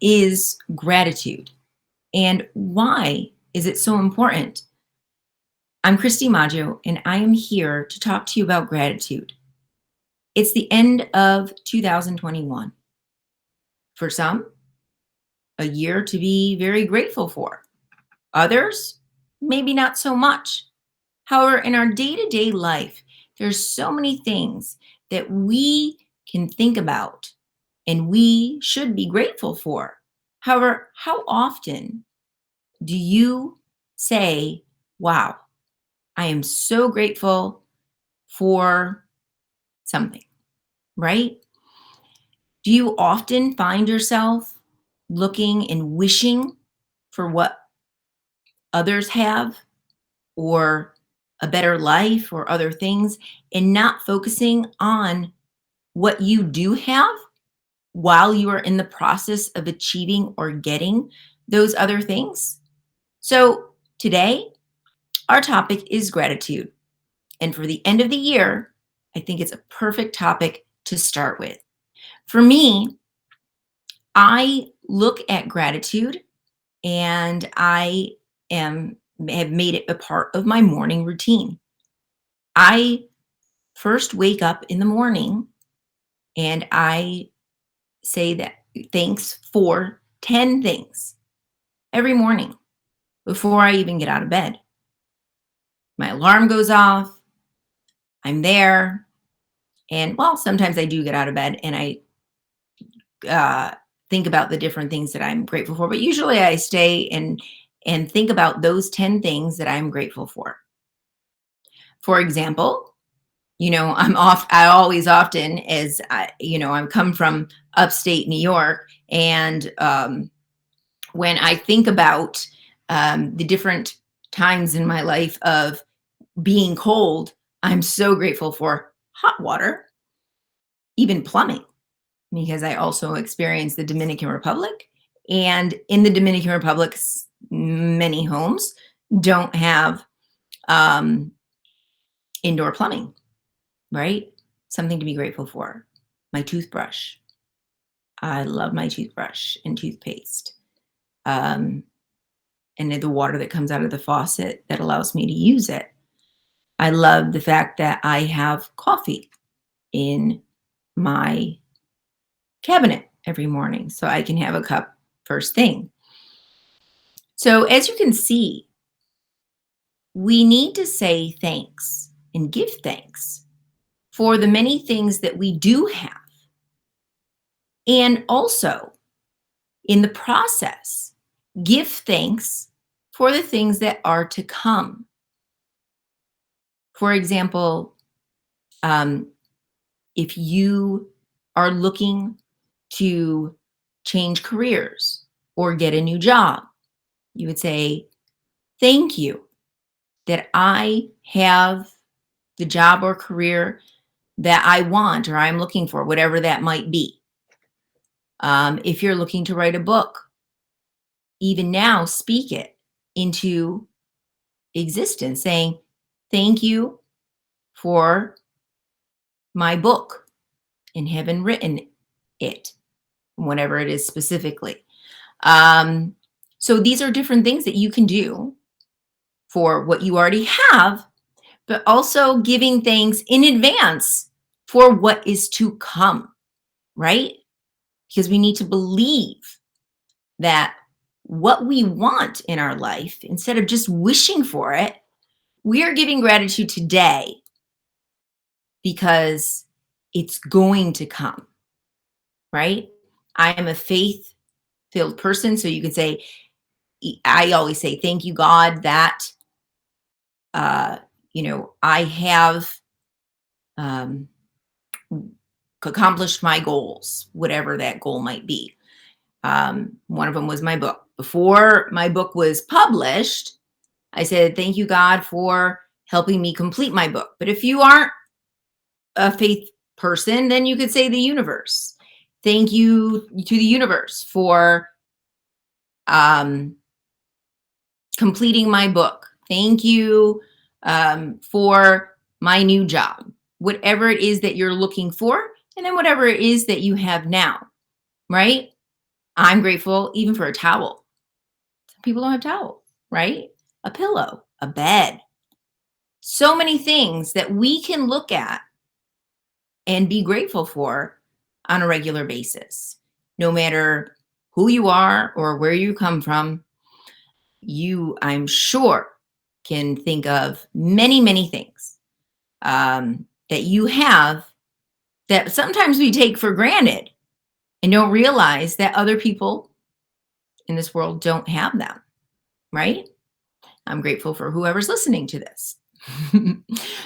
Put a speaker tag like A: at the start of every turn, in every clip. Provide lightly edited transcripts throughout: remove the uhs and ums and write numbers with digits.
A: is gratitude and why is it so important? I'm Christy Maggio, and I am here to talk to you about gratitude. It's the end of 2021. For some, a year to be very grateful for. Others, maybe not so much. However, in our day-to-day life, there's so many things that we can think about and we should be grateful for. However, how often do you say, wow, I am so grateful for something, right? Do you often find yourself looking and wishing for what others have or a better life or other things and not focusing on what you do have while you are in the process of achieving or getting those other things? So today, our topic is gratitude. And for the end of the year, I think it's a perfect topic to start with. For me, I look at gratitude and have made it a part of my morning routine. I first wake up in the morning and I say that thanks for 10 things every morning before I even get out of bed. My alarm goes off, I'm there, and well, sometimes I do get out of bed and I think about the different things that I'm grateful for, but usually I stay and think about those 10 things that I'm grateful for. For example, I always often, I'm come from upstate New York, and when I think about the different times in my life of being cold, I'm so grateful for hot water, even plumbing, because I also experienced the Dominican Republic. And in the Dominican Republic, many homes don't have um, indoor plumbing, right? Something to be grateful for. My toothbrush. I love my toothbrush and toothpaste. And the water that comes out of the faucet that allows me to use it. I love the fact that I have coffee in my cabinet every morning so I can have a cup first thing. So as you can see, we need to say thanks and give thanks for the many things that we do have. And also, in the process, give thanks for the things that are to come. For example, if you are looking to change careers or get a new job, you would say, thank you that I have the job or career that I want or I'm looking for, whatever that might be. If you're looking to write a book, even now, speak it into existence, saying, thank you for my book and having written it, whatever it is specifically. So these are different things that you can do for what you already have, but also giving thanks in advance for what is to come, right? Because we need to believe that what we want in our life, instead of just wishing for it, we are giving gratitude today because it's going to come, right? I am a faith-filled person, so you could say, I always say, thank you, God, that, I have accomplished my goals, whatever that goal might be. One of them was my book. Before my book was published, I said, thank you, God, for helping me complete my book. But if you aren't a faith person, then you could say the universe. Thank you to the universe for completing my book. Thank you for my new job, whatever it is that you're looking for, and then whatever it is that you have now, right? I'm grateful even for a towel. Some people don't have towels, right? A pillow, a bed. So many things that we can look at and be grateful for on a regular basis. No matter who you are or where you come from, you, I'm sure, can think of many, many things that you have that sometimes we take for granted and don't realize that other people in this world don't have them, right? I'm grateful for whoever's listening to this.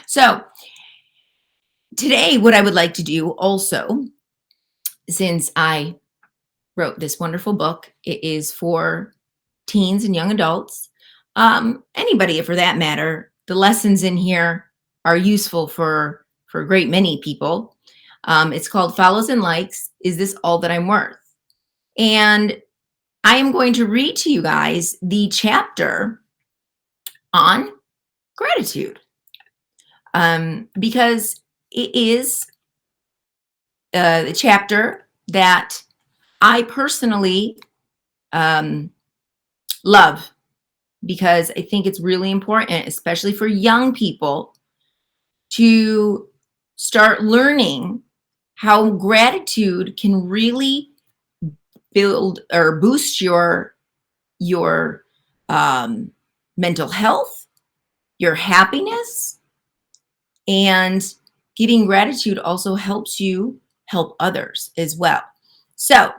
A: So, today, what I would like to do also, since I wrote this wonderful book, it is for teens and young adults, anybody for that matter. The lessons in here are useful for a great many people. It's called Follows and Likes. Is this all that I'm worth? And I am going to read to you guys the chapter on gratitude, because it is the chapter that I personally love, because I think it's really important, especially for young people, to start learning how gratitude can really build or boost your mental health, your happiness, and giving gratitude also helps you help others as well. So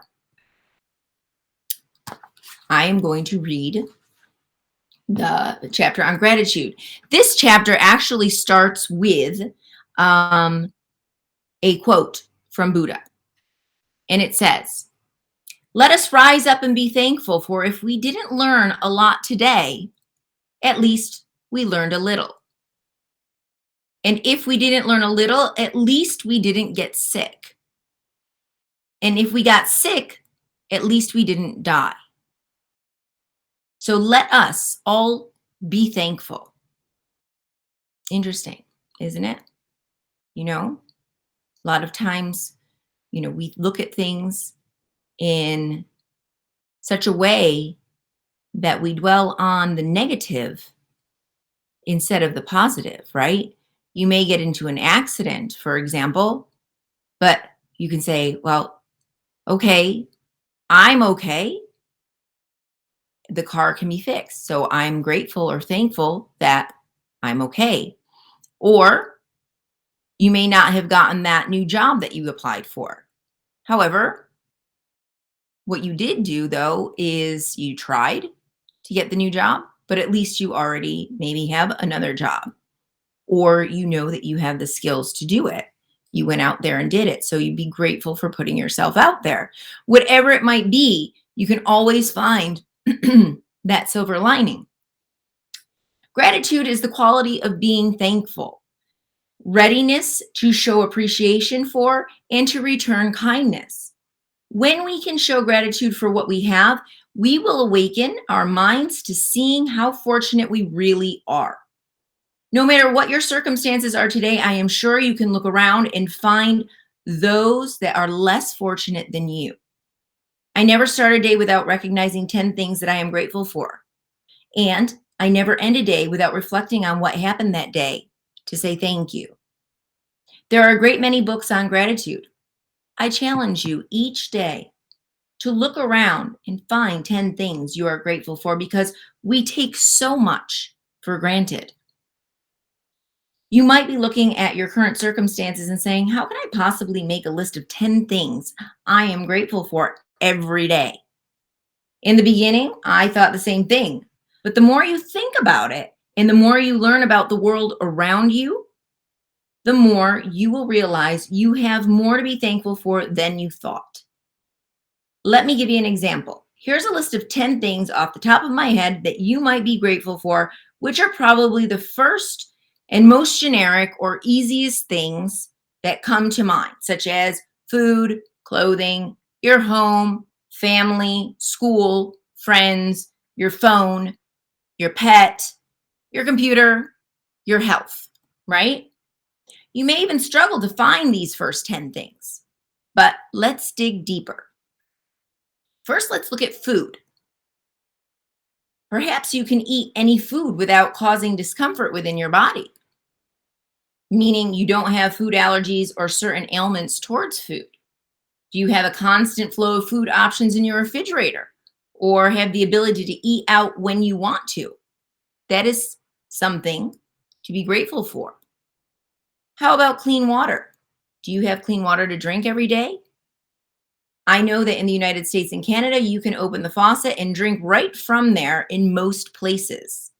A: I am going to read the chapter on gratitude. This chapter actually starts with a quote from Buddha, and it says, "Let us rise up and be thankful, for if we didn't learn a lot today, at least we learned a little. And if we didn't learn a little, at least we didn't get sick. And if we got sick, at least we didn't die. So let us all be thankful." Interesting, isn't it? You know, a lot of times, we look at things in such a way that we dwell on the negative instead of the positive, right? You may get into an accident, for example, but you can say, well, okay, I'm okay. The car can be fixed. So I'm grateful or thankful that I'm okay. Or you may not have gotten that new job that you applied for. However, what you did do, though, is you tried to get the new job, but at least you already maybe have another job, or you know that you have the skills to do it. You went out there and did it. So you'd be grateful for putting yourself out there. Whatever it might be, you can always find that silver lining. Gratitude is the quality of being thankful, readiness to show appreciation for and to return kindness. When we can show gratitude for what we have, we will awaken our minds to seeing how fortunate we really are. No matter what your circumstances are today, I am sure you can look around and find those that are less fortunate than you. I never start a day without recognizing 10 things that I am grateful for. And I never end a day without reflecting on what happened that day to say thank you. There are a great many books on gratitude. I challenge you each day to look around and find 10 things you are grateful for, because we take so much for granted. You might be looking at your current circumstances and saying, how can I possibly make a list of 10 things I am grateful for every day? In the beginning, I thought the same thing. But the more you think about it and the more you learn about the world around you, the more you will realize you have more to be thankful for than you thought. Let me give you an example. Here's a list of 10 things off the top of my head that you might be grateful for, which are probably the first and most generic or easiest things that come to mind, such as food, clothing, your home, family, school, friends, your phone, your pet, your computer, your health, right? You may even struggle to find these first 10 things, but let's dig deeper. First, let's look at food. Perhaps you can eat any food without causing discomfort within your body, meaning you don't have food allergies or certain ailments towards food. Do you have a constant flow of food options in your refrigerator or have the ability to eat out when you want to? That is something to be grateful for. How about clean water? Do you have clean water to drink every day? I know that in the United States and Canada, you can open the faucet and drink right from there in most places.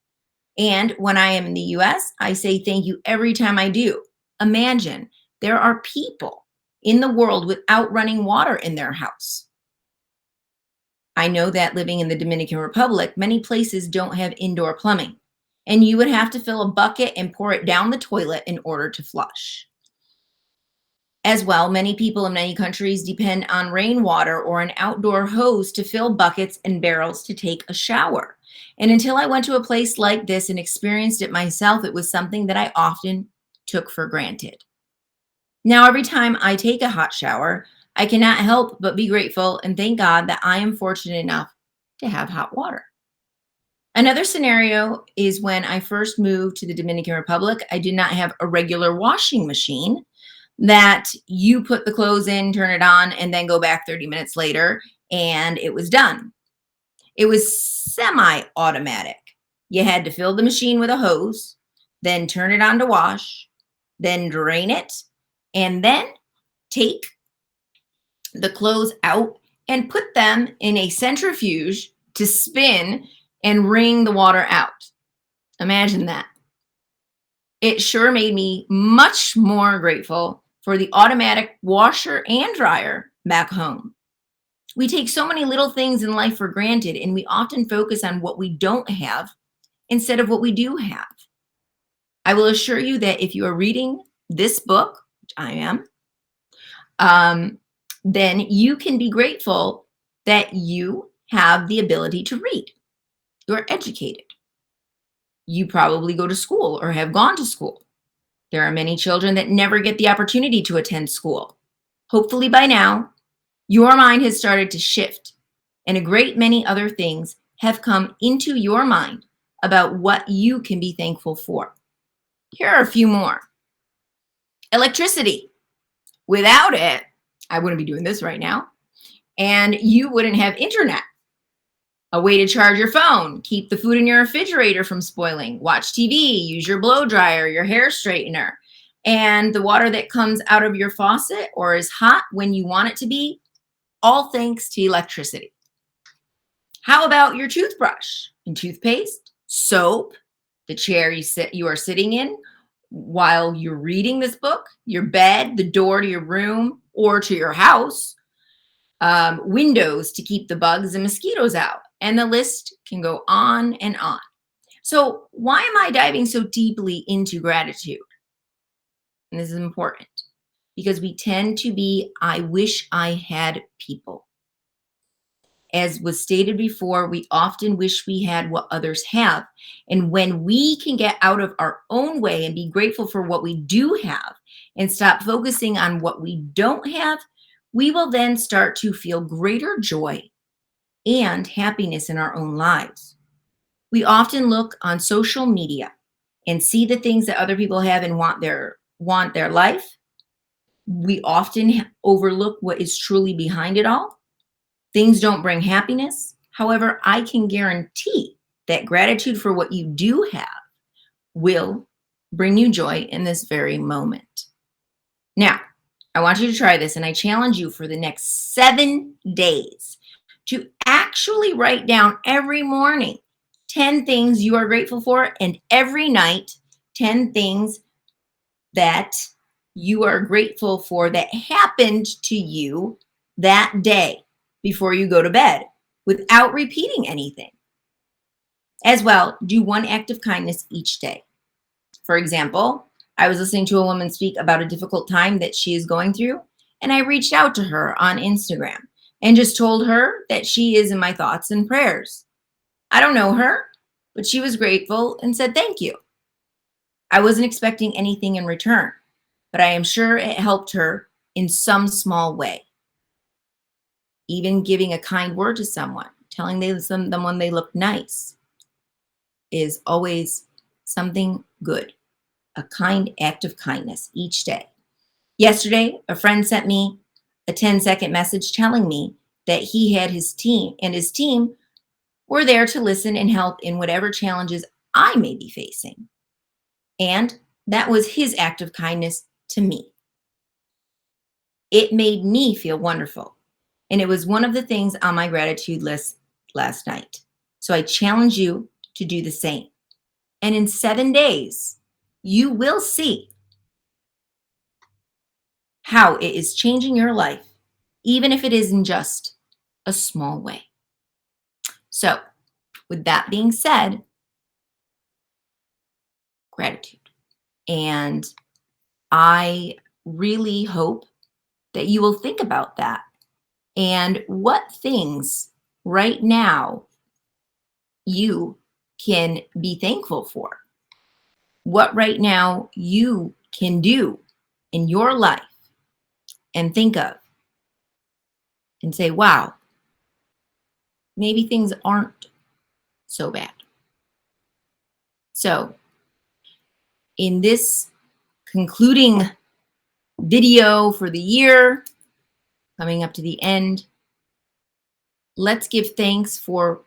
A: And when I am in the US, I say thank you every time I do. Imagine there are people in the world without running water in their house. I know that living in the Dominican Republic, many places don't have indoor plumbing, and you would have to fill a bucket and pour it down the toilet in order to flush. As well, many people in many countries depend on rainwater or an outdoor hose to fill buckets and barrels to take a shower. And until I went to a place like this and experienced it myself, it was something that I often took for granted. Now, every time I take a hot shower, I cannot help but be grateful and thank God that I am fortunate enough to have hot water. Another scenario is when I first moved to the Dominican Republic, I did not have a regular washing machine that you put the clothes in, turn it on, and then go back 30 minutes later, and it was done. It was semi-automatic. You had to fill the machine with a hose, then turn it on to wash, then drain it, and then take the clothes out and put them in a centrifuge to spin and wring the water out. Imagine that. It sure made me much more grateful for the automatic washer and dryer back home. We take so many little things in life for granted, and we often focus on what we don't have instead of what we do have. I will assure you that if you are reading this book, which I am, then you can be grateful that you have the ability to read. You're educated. You probably go to school or have gone to school. There are many children that never get the opportunity to attend school. Hopefully by now, your mind has started to shift, and a great many other things have come into your mind about what you can be thankful for. Here are a few more. Electricity. Without it, I wouldn't be doing this right now, and you wouldn't have internet. A way to charge your phone, keep the food in your refrigerator from spoiling, watch TV, use your blow dryer, your hair straightener, and the water that comes out of your faucet or is hot when you want it to be, all thanks to electricity. How about your toothbrush and toothpaste, soap, the chair you are sitting in while you're reading this book, your bed, the door to your room or to your house, windows to keep the bugs and mosquitoes out, and the list can go on and on. So why am I diving so deeply into gratitude? And this is important because we tend to be, I wish I had people. As was stated before, we often wish we had what others have. And when we can get out of our own way and be grateful for what we do have and stop focusing on what we don't have, we will then start to feel greater joy and happiness in our own lives. We often look on social media and see the things that other people have and want their life. We often overlook what is truly behind it all. Things don't bring happiness. However, I can guarantee that gratitude for what you do have will bring you joy in this very moment. Now, I want you to try this, and I challenge you for the next 7 days to actually write down every morning 10 things you are grateful for, and every night 10 things that you are grateful for that happened to you that day before you go to bed without repeating anything. As well, do one act of kindness each day. For example, I was listening to a woman speak about a difficult time that she is going through, and I reached out to her on Instagram and just told her that she is in my thoughts and prayers. I don't know her, but she was grateful and said thank you. I wasn't expecting anything in return, but I am sure it helped her in some small way. even giving a kind word to someone, telling them when they look nice is always something good, a kind act of kindness each day. Yesterday, a friend sent me a 10-second message telling me that he had his team were there to listen and help in whatever challenges I may be facing. And that was his act of kindness to me. It made me feel wonderful. And it was one of the things on my gratitude list last night. So I challenge you to do the same. And in 7 days, you will see how it is changing your life, even if it is in just a small way. So, with that being said, gratitude. And I really hope that you will think about that and what things right now you can be thankful for. What right now you can do in your life and think of and say, wow, maybe things aren't so bad. So, in this concluding video for the year, coming up to the end, let's give thanks for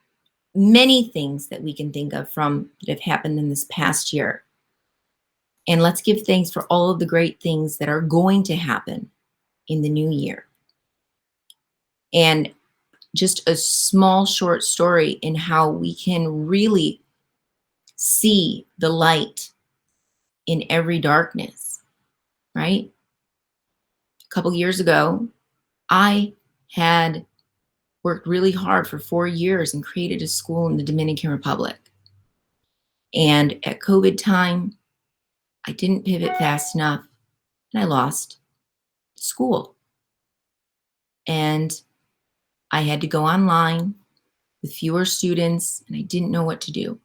A: many things that we can think of from that have happened in this past year. And let's give thanks for all of the great things that are going to happen in the new year. And just a small short story in how we can really see the light in every darkness, right? A couple years ago, I had worked really hard for 4 years and created a school in the Dominican Republic. And at COVID time, I didn't pivot fast enough and I lost school. And I had to go online with fewer students and I didn't know what to do.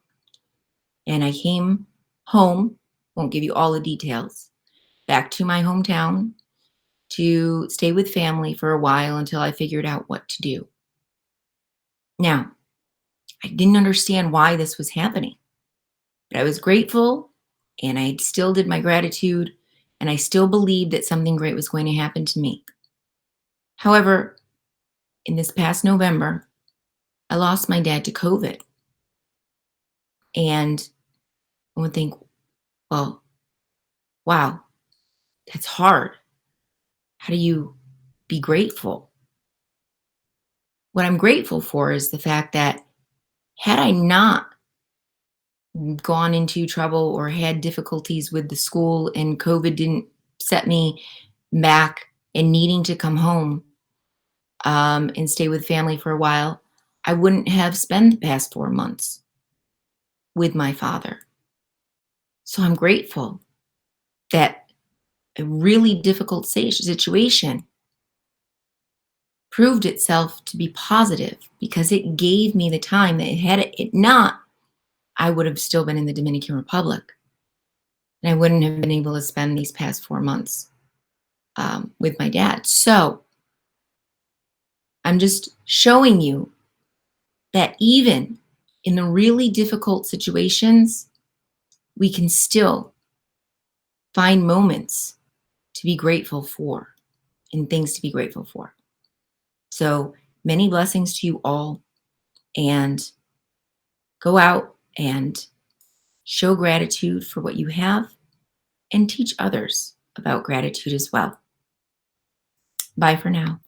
A: And I came home, won't give you all the details, back to my hometown to stay with family for a while until I figured out what to do. Now, I didn't understand why this was happening, but I was grateful and I still did my gratitude and I still believed that something great was going to happen to me. However, in this past November, I lost my dad to COVID. And I would think, well, wow, that's hard. How do you be grateful? What I'm grateful for is the fact that had I not gone into trouble or had difficulties with the school and COVID didn't set me back and needing to come home and stay with family for a while, I wouldn't have spent the past 4 months with my father. So I'm grateful that a really difficult situation proved itself to be positive because it gave me the time that had it not, I would have still been in the Dominican Republic. And I wouldn't have been able to spend these past 4 months with my dad. So I'm just showing you that even in the really difficult situations, we can still find moments to be grateful for and things to be grateful for. So many blessings to you all, and go out and show gratitude for what you have and teach others about gratitude as well. Bye for now.